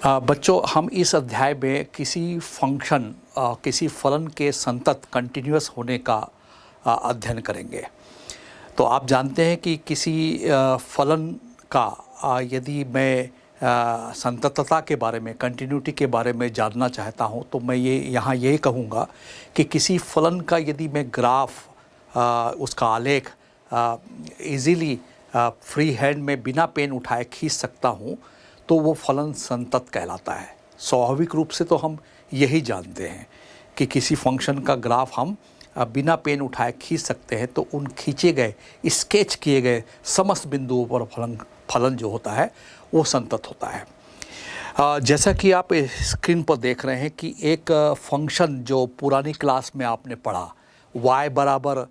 बच्चों, हम इस अध्याय में किसी फलन के संतत कंटिन्यूअस होने का अध्ययन करेंगे। तो आप जानते हैं कि किसी फलन का यदि मैं संततता के बारे में, कंटिन्यूटी के बारे में जानना चाहता हूं, तो मैं यहाँ यही कहूँगा कि किसी फलन का यदि मैं ग्राफ, उसका आलेख इजीली फ्री हैंड में बिना पेन उठाए खींच सकता हूँ, तो वो फलन संतत कहलाता है। स्वाभाविक रूप से तो हम यही जानते हैं कि किसी फंक्शन का ग्राफ हम बिना पेन उठाए खींच सकते हैं, तो उन खींचे गए, स्केच किए गए समस्त बिंदुओं पर फलन जो होता है वो संतत होता है। जैसा कि आप स्क्रीन पर देख रहे हैं कि एक फंक्शन जो पुरानी क्लास में आपने पढ़ा, y बराबर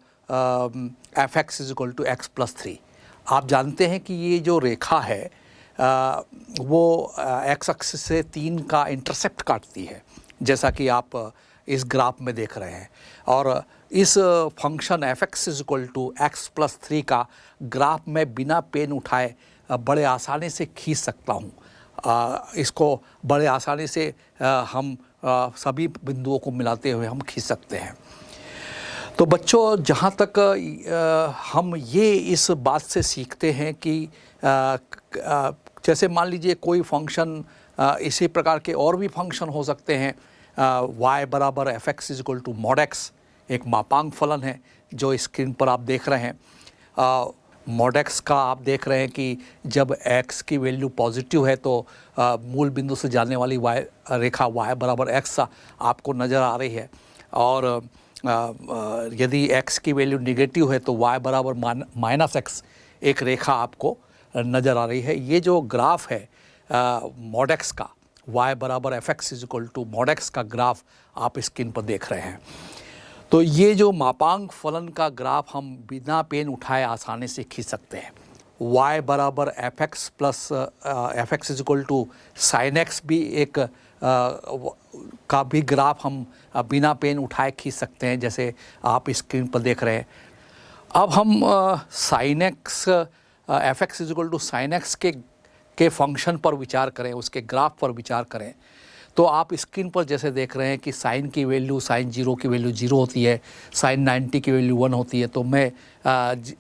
fx equal to x plus 3, आप जानते हैं कि ये जो रेखा है वो एक्स एक्सिस से 3 का इंटरसेप्ट काटती है, जैसा कि आप इस ग्राफ में देख रहे हैं। और इस function fx equal to x plus 3 का ग्राफ में बिना पेन उठाए बड़े आसानी से खींच सकता हूँ। इसको बड़े आसानी से हम सभी बिंदुओं को मिलाते हुए हम खींच सकते हैं। तो बच्चों, जहाँ तक हम ये इस बात से सीखते हैं कि जैसे मान लीजिए कोई फंक्शन, इसी प्रकार के और भी फंक्शन हो सकते हैं। y बराबर fx equal to mod x एक मापांक फलन है जो स्क्रीन पर आप देख रहे हैं। मॉड x का आप देख रहे हैं कि जब x की वैल्यू पॉजिटिव है तो मूल बिंदु से जाने वाली रेखा y बराबर x आपको नज़र आ रही है, और यदि x की वैल्यू निगेटिव है तो y बराबर माइनस x एक रेखा आपको नज़र आ रही है। ये जो ग्राफ है मॉड x का, y बराबर fx equal to mod x का ग्राफ आप स्क्रीन पर देख रहे हैं। तो ये जो मापांक फलन का ग्राफ हम बिना पेन उठाए आसानी से खींच सकते हैं। y बराबर fx plus fx equal to sine x भी एक का भी ग्राफ हम बिना पेन उठाए खींच सकते हैं, जैसे आप स्क्रीन पर देख रहे हैं। अब हम sine x fx equal to sine x के फंक्शन पर विचार करें, उसके ग्राफ पर विचार करें, तो आप स्क्रीन पर जैसे देख रहे हैं कि साइन की वैल्यू, साइन 0 की वैल्यू 0 होती है, साइन 90 की वैल्यू 1 होती है। तो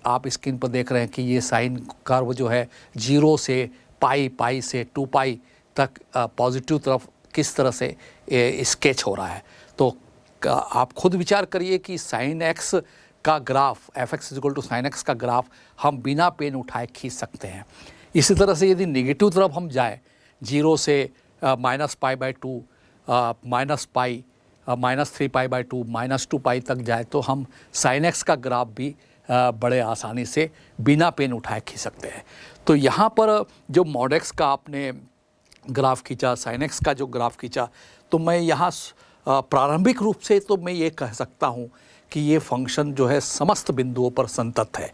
आप स्क्रीन पर देख रहे हैं कि ये साइन कर्व जो है 0 से पाई से 2 पाई तक पॉजिटिव तरफ किस तरह से स्केच हो रहा है। तो आप खुद विचार करिए कि साइन एक्स का graph, fx equal to sine x का ग्राफ हम बिना पेन उठाए खींच सकते हैं। इसी तरह से यदि नेगेटिव तरफ हम जाए, 0 से minus pi by 2, minus 3 pi by 2, minus 2 पाई तक जाए, तो हम साइन एक्स का ग्राफ भी बड़े आसानी से बिना पेन उठाए खींच सकते हैं। तो यहाँ पर जो मॉड एक्स का आपने ग्राफ खींचा, साइन एक्स का जो ग्राफ खींचा, तो मैं यहाँ प्रारंभिक रूप से तो मैं ये कह सकता हूँ कि ये फंक्शन जो है समस्त बिंदुओं पर संतत है।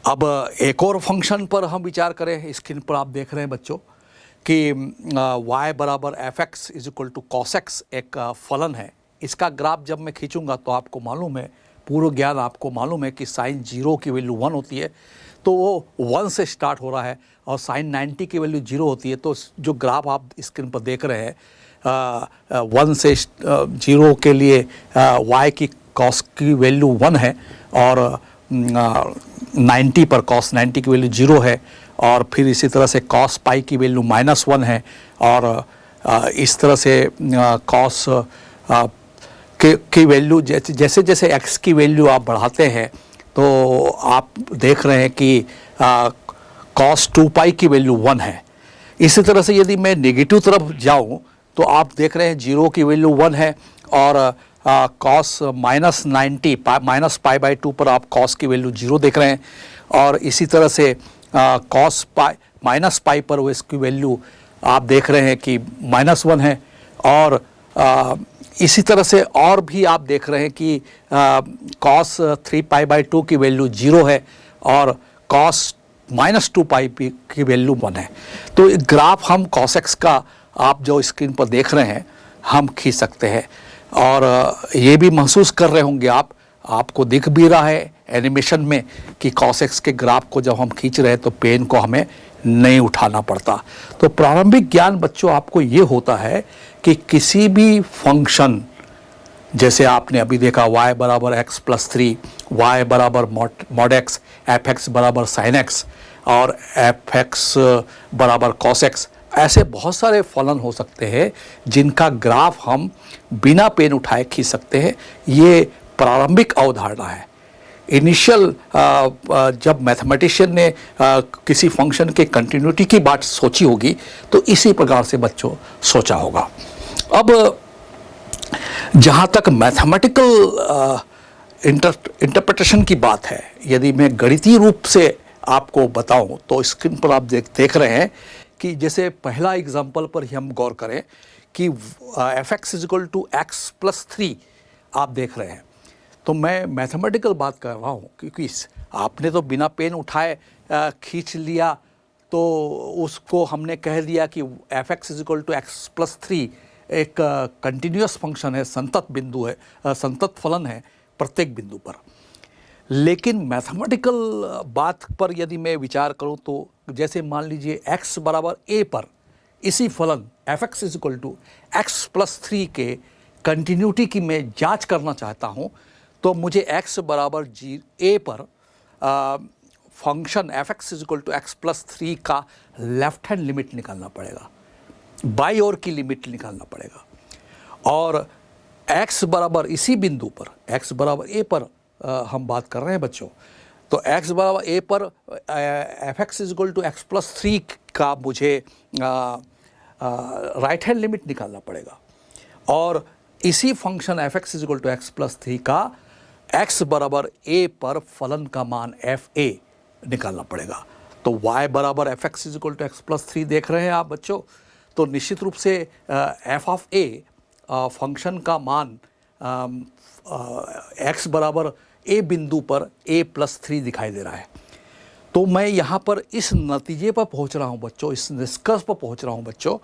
अब एक और फंक्शन पर हम विचार करें, स्क्रीन पर आप देख रहे हैं बच्चों कि y बराबर fx equal to cos x एक फलन है। इसका ग्राफ जब मैं खींचूंगा तो आपको मालूम है, पूर्व ज्ञान आपको मालूम है कि साइन 0 की वैल्यू 1 होती है, तो वो 1 से स्टार्ट हो रहा है, और साइन 90 की वैल्यू 0 होती है। तो जो ग्राफ आप स्क्रीन पर देख रहे हैं, 1 से 0 के लिए y की cos की वैल्यू 1 है, और 90 पर cos 90 की वैल्यू 0 है, और फिर इसी तरह से cos पाई की वैल्यू -1 है, और इस तरह से cos की वैल्यू जैसे जैसे x की वैल्यू आप बढ़ाते हैं, तो आप देख रहे हैं कि cos 2 पाई की वैल्यू 1 है। इसी तरह से यदि मैं नेगेटिव तरफ जाऊं तो आप देख रहे हैं 0 की वैल्यू 1 है, और cos -90 माइनस पाई बाई 2 पर आप cos की वैल्यू 0 देख रहे हैं, और इसी तरह से cos पाई माइनस पाई पर वो इसकी वैल्यू आप देख रहे हैं कि -1 है, और इसी तरह से और भी आप देख रहे हैं कि cos 3 पाई बाई 2 की वैल्यू 0 है, और cos -2 पाई की वैल्यू 1 है। तो ग्राफ हम cos x का आप जो स्क्रीन पर देख रहे हैं हम खींच सकते हैं, और ये भी महसूस कर रहे होंगे आपको दिख भी रहा है एनिमेशन में कि cos x के ग्राफ को जब हम खींच रहे हैं तो पेन को हमें नहीं उठाना पड़ता। तो प्रारंभिक ज्ञान बच्चों आपको ये होता है कि किसी भी फंक्शन, जैसे आपने अभी देखा y बराबर एक्स प्लस 3, y बराबर मॉड एक्स, एफ एक्स बराबर साइन एक्स और एफ एक्स बराबर कॉस एक्स, ऐसे बहुत सारे फलन हो सकते हैं जिनका ग्राफ हम बिना पेन उठाए खींच सकते हैं। ये प्रारंभिक अवधारणा है। इनिशियल जब मैथमेटिशियन ने किसी फंक्शन के कंटिन्यूटी की बात सोची होगी तो इसी प्रकार से बच्चों सोचा होगा। अब जहाँ तक मैथमेटिकल इंटरप्रिटेशन की बात है, यदि मैं गणितीय रूप से आपको बताऊं तो स्क्रीन पर आप देख रहे हैं कि जैसे पहला एग्जाम्पल पर ही हम गौर करें कि f x is equal to x plus 3 आप देख रहे हैं। तो मैं मैथमेटिकल बात कर रहा हूँ क्योंकि आपने तो बिना पेन उठाए खींच लिया, तो उसको हमने कह दिया कि f x is equal to x plus 3 एक कंटिन्यूस फंक्शन है, संतत बिंदु है, संतत फलन है प्रत्येक बिंदु पर। लेकिन मैथमेटिकल बात पर यदि मैं विचार करूं तो जैसे मान लीजिए x बराबर a पर इसी फलन f x is equal to x plus 3 के कंटिन्यूटी की मैं जांच करना चाहता हूं, तो मुझे x बराबर a पर function f x is equal to x plus 3 का लेफ्ट हैंड लिमिट निकालना पड़ेगा, बाई ओर की लिमिट निकालना पड़ेगा। और x बराबर इसी बिंदु पर, x बराबर a पर हम बात कर रहे हैं बच्चों, तो x बराबर a पर f x is equal to x plus 3 का मुझे राइट हैंड लिमिट निकालना पड़ेगा। और इसी function f x is equal to x plus 3 का x बराबर a पर फलन का मान एफ ए निकालना पड़ेगा। तो y बराबर f x is equal to x plus 3 देख रहे हैं आप बच्चों, तो निश्चित रूप से एफ ऑफ ए फंक्शन का मान x बराबर a बिंदु पर a प्लस 3 दिखाई दे रहा है। तो मैं यहाँ पर इस नतीजे पर पहुँच रहा हूँ बच्चों, इस निष्कर्ष पर पहुँच रहा हूँ बच्चों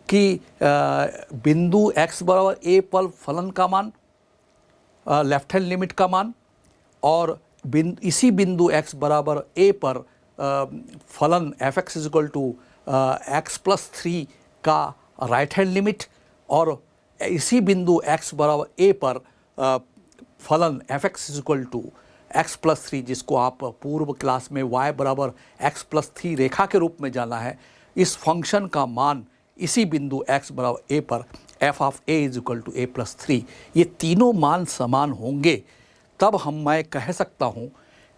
कि बिंदु x बराबर a पर फलन का मान, लेफ्ट हैंड लिमिट का मान, और इसी बिंदु x बराबर a पर फलन f x is equal to x plus 3 का राइट हैंड लिमिट, और इसी बिंदु x बराबर a पर फलन f x is equal to x plus 3, जिसको आप पूर्व क्लास में y बराबर एक्स प्लस 3 रेखा के रूप में जाना है, इस फंक्शन का मान इसी बिंदु x बराबर a पर f of a is equal to a plus 3, ये तीनों मान समान होंगे तब मैं कह सकता हूँ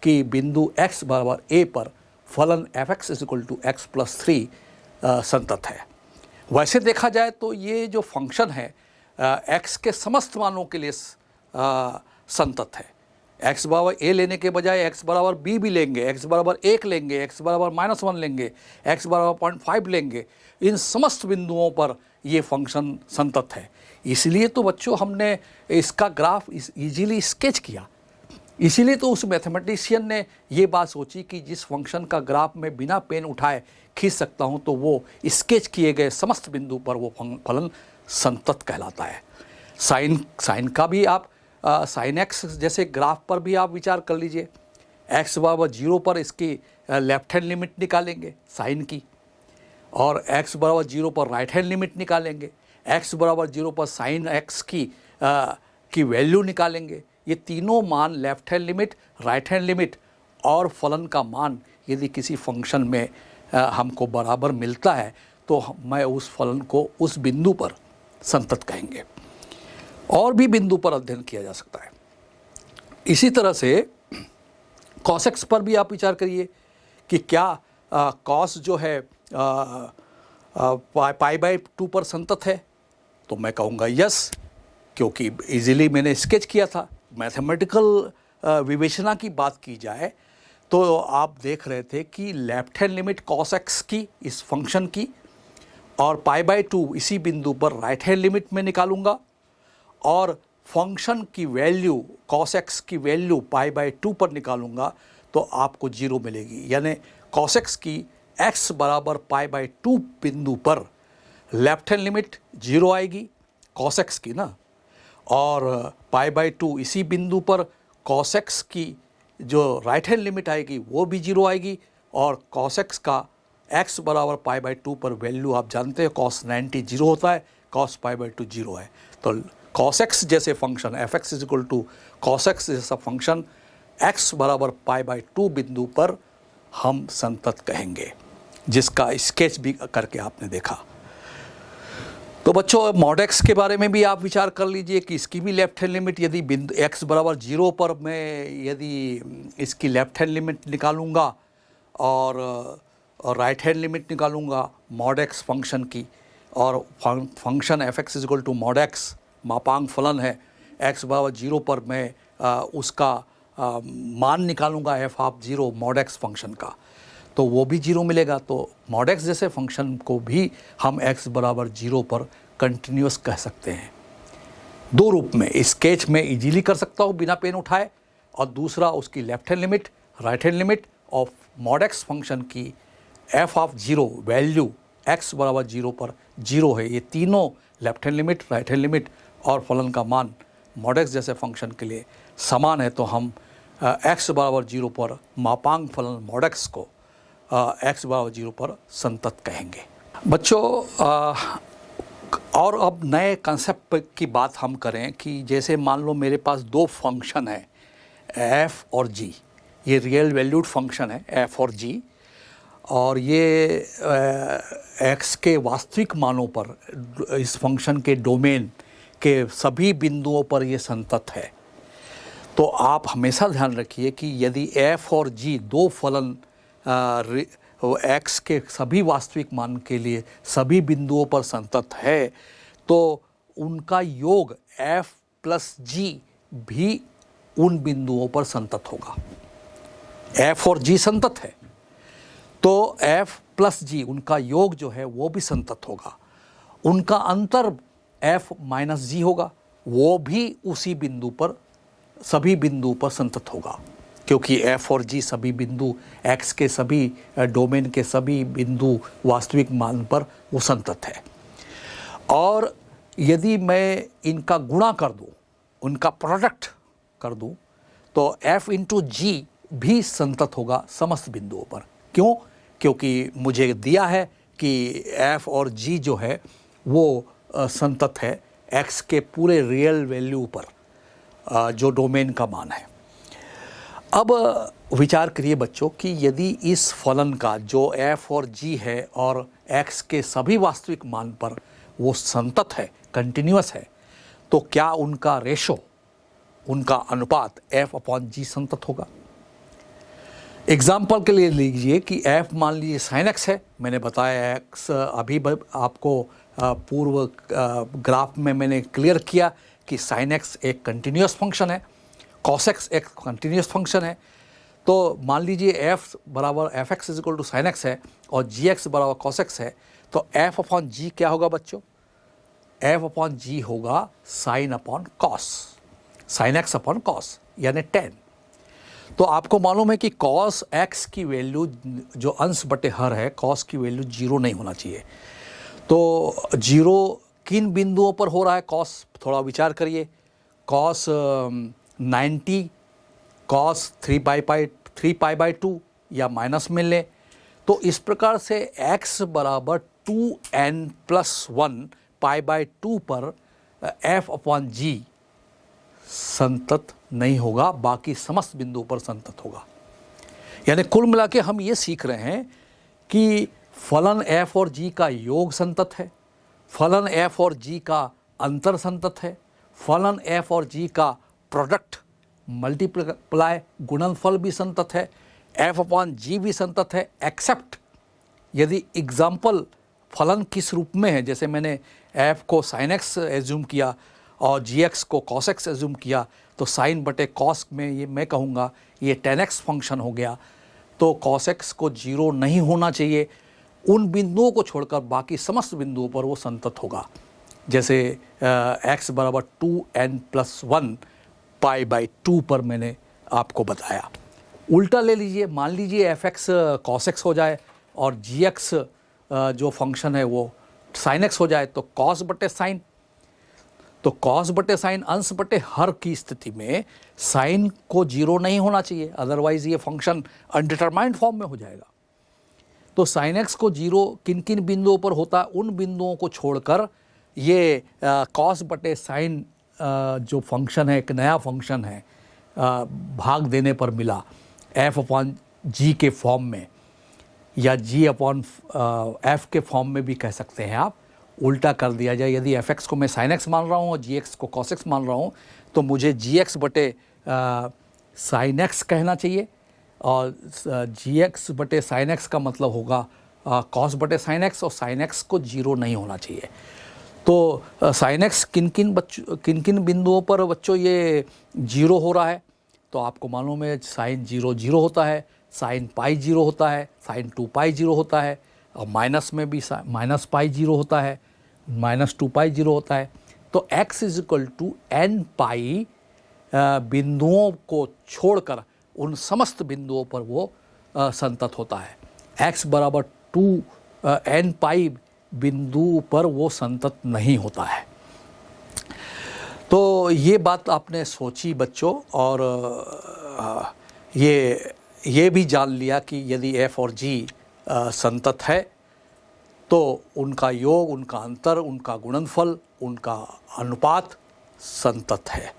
कि बिंदु x बराबर a पर फलन f x is equal to x plus 3 संतत है। वैसे देखा जाए तो ये जो फंक्शन है x के समस्त मानों के लिए संतत है। x बराबर a लेने के बजाय x बराबर b भी लेंगे, x बराबर 1 लेंगे, x बराबर -1 लेंगे, x बराबर 0.5 लेंगे, इन समस्त बिंदुओं पर ये फंक्शन संतत है। इसलिए तो बच्चों हमने इसका ग्राफ इजीली स्केच किया। इसीलिए तो उस मैथमेटिशियन ने ये बात सोची कि जिस फंक्शन का ग्राफ में बिना पेन उठाए खींच सकता हूँ तो वो स्केच किए गए समस्त बिंदु पर वो फलन संतत कहलाता है। साइन का भी आप साइन एक्स जैसे ग्राफ पर भी आप विचार कर लीजिए। एक्स बराबर 0 पर इसकी लेफ्ट हैंड लिमिट निकालेंगे साइन की, और एक्स बराबर 0 पर राइट हैंड लिमिट निकालेंगे, एक्स बराबर 0 पर साइन एक्स की वैल्यू निकालेंगे। ये तीनों मान left hand limit, right hand limit और फलन का मान यदि किसी फंक्शन में हमको बराबर मिलता है तो मैं उस फलन को उस बिंदु पर संतत कहेंगे। और भी बिंदु पर अध्ययन किया जा सकता है। इसी तरह से कॉस एक्स पर भी आप विचार करिए कि क्या कॉस जो है पाई बाई 2 पर संतत है, तो मैं कहूँगा यस, क्योंकि इजीली मैंने स्केच किया था। मैथमेटिकल विवेचना की बात की जाए तो आप देख रहे थे कि left hand limit cos x की इस फंक्शन की और पाई बाई 2 इसी बिंदु पर राइट हैंड लिमिट में निकालूंगा, और फंक्शन की वैल्यू कॉस एक्स की वैल्यू पाई बाई 2 पर निकालूंगा तो आपको 0 मिलेगी। यानी कॉस एक्स की x बराबर पाई बाई 2 बिंदु पर लेफ्ट हैंड लिमिट 0 आएगी कॉस एक्स की ना, और पाई बाई 2 इसी बिंदु पर कॉस एक्स की जो राइट हैंड लिमिट आएगी वो भी 0 आएगी, और कॉस एक्स का x बराबर पाई बाई 2 पर वैल्यू आप जानते हैं cos 90 जीरो होता है, cos पाई बाई 2 जीरो है। तो cos x जैसे function f x is equal to cos x जैसा फंक्शन x बराबर पाई बाई 2 बिंदु पर हम संतत कहेंगे, जिसका स्केच भी करके आपने देखा। तो बच्चों मॉड एक्स के बारे में भी आप विचार कर लीजिए कि इसकी भी लेफ्ट हैंड लिमिट यदि बिंदु x बराबर 0 पर मैं यदि इसकी लेफ्ट हैंड लिमिट निकालूंगा और राइट हैंड लिमिट निकालूंगा मॉड एक्स फंक्शन की, और function f x is equal to mod x मापांक फलन है, x बराबर 0 पर मैं उसका मान निकालूंगा F of 0 mod x function का, तो वो भी 0 मिलेगा। तो मॉड एक्स जैसे फंक्शन को भी हम x बराबर 0 पर कंटिन्यूस कह सकते हैं। दो रूप में स्केच में इजीली कर सकता हूँ बिना पेन उठाए, और दूसरा उसकी left hand limit right hand limit of mod x function की एफ ऑफ 0 वैल्यू x बराबर 0 पर 0 है। ये तीनों left hand limit right hand limit और फलन का मान मॉड एक्स जैसे फंक्शन के लिए समान है, तो हम x बराबर 0 पर मापांक फलन मॉड एक्स को x बराबर 0 पर संतत कहेंगे। बच्चों और अब नए कंसेप्ट की बात हम करें कि जैसे मान लो मेरे पास दो फंक्शन है f और g, ये रियल वैल्यूड फंक्शन है f और g, और ये x के वास्तविक मानों पर इस फंक्शन के डोमेन के सभी बिंदुओं पर ये संतत है। तो आप हमेशा ध्यान रखिए कि यदि f और g दो फलन x के सभी वास्तविक मान के लिए सभी बिंदुओं पर संतत है, तो उनका योग f प्लस g भी उन बिंदुओं पर संतत होगा। f और g संतत है तो f प्लस g उनका योग जो है वो भी संतत होगा। उनका अंतर f माइनस g होगा, वो भी उसी बिंदु पर सभी बिंदु पर संतत होगा, क्योंकि f और g सभी बिंदु x के सभी डोमेन के सभी बिंदु वास्तविक मान पर वो संतत है। और यदि मैं इनका गुणा कर दूं, उनका प्रोडक्ट कर दूं, तो f इंटू जी भी संतत होगा समस्त बिंदुओं पर। क्यों? क्योंकि मुझे दिया है कि f और g जो है वो संतत है x के पूरे रियल वैल्यू पर, जो डोमेन का मान है। अब विचार करिए बच्चों कि यदि इस फलन का जो f और g है और x के सभी वास्तविक मान पर वो संतत है, कंटिन्यूअस है, तो क्या उनका रेशो, उनका अनुपात f अपॉन g संतत होगा? एग्जाम्पल के लिए लीजिए कि f मान लीजिए sin x है। मैंने बताया x अभी आपको पूर्व ग्राफ में मैंने क्लियर किया कि sin x एक कंटिन्यूअस फंक्शन है, cos x एक कंटिन्यूअस फंक्शन है। तो मान लीजिए f बराबर f x is equal to sine x है और जी एक्स बराबर cos x है, तो f अपॉन g क्या होगा बच्चों? f अपॉन g होगा sine upon cos, sine x upon cos यानी tan। तो आपको मालूम है कि cos x की वैल्यू जो अंश बटे हर है, cos की वैल्यू 0 नहीं होना चाहिए। तो 0 किन बिंदुओं पर हो रहा है cos? थोड़ा विचार करिए। cos 90, cos 3 पाई बाई 2 या माइनस में लें, तो इस प्रकार से x बराबर 2n प्लस 1 पाई बाई 2 पर f अपॉन g संतत नहीं होगा, बाकी समस्त बिंदुओं पर संतत होगा। यानी कुल मिला के हम ये सीख रहे हैं कि फलन f और g का योग संतत है, फलन f और g का अंतर संतत है, फलन f और g का प्रोडक्ट मल्टीप्लाई गुणनफल भी संतत है, f अपॉन g भी संतत है, एक्सेप्ट यदि एग्जाम्पल फलन किस रूप में है, जैसे मैंने f को sin x एज्यूम किया और gx को cos x एज्यूम किया, तो sin बटे cos में ये मैं कहूँगा ये tan x फंक्शन हो गया। तो cos x को 0 नहीं होना चाहिए, उन बिंदुओं को छोड़कर बाकी समस्त बिंदुओं पर वो संतत होगा। जैसे x बराबर 2n प्लस 1 पाई बाई 2 पर मैंने आपको बताया। उल्टा ले लीजिए, मान लीजिए एफ एक्स cos x हो जाए और जी एक्स जो फंक्शन है वो sin x हो जाए, तो cos बटे साइन, तो cos बटे साइन अंश बटे हर की स्थिति में साइन को 0 नहीं होना चाहिए, अदरवाइज ये फंक्शन अनडिटरमाइंड फॉर्म में हो जाएगा। तो साइन एक्स को जीरो किन किन बिंदुओं पर होता है, उन बिंदुओं को छोड़कर ये कॉस बटे साइन जो फंक्शन है, एक नया फंक्शन है, भाग देने पर मिला एफ अपॉन जी के फॉर्म में, या जी अपॉन एफ के फॉर्म में भी कह सकते हैं आप, उल्टा कर दिया जाए। यदि एफ एक्स को मैं साइन एक्स मान रहा हूँ और जी एक्स को कॉस एक्स मान रहा हूँ, तो मुझे जी एक्स बटे साइन एक्स कहना चाहिए, और जी एक्स बटे साइन एक्स का मतलब होगा कॉस बटे साइन एक्स, और साइन एक्स को जीरो नहीं होना चाहिए। तो साइन एक्स किन किन बिंदुओं पर बच्चों ये जीरो हो रहा है, तो आपको मालूम है साइन जीरो जीरो होता है, साइन पाई जीरो होता है, साइन 2 पाई जीरो होता है, और माइनस में भी माइनस पाई जीरो होता है, माइनस 2 पाई जीरो होता है। तो x is equal to n pi बिंदुओं को छोड़कर उन समस्त बिंदुओं पर वो संतत होता है। x बराबर 2 एन पाई बिंदु पर वो संतत नहीं होता है। तो ये बात आपने सोची बच्चों, और ये भी जान लिया कि यदि f और g संतत है तो उनका योग, उनका अंतर, उनका गुणनफल, उनका अनुपात संतत है।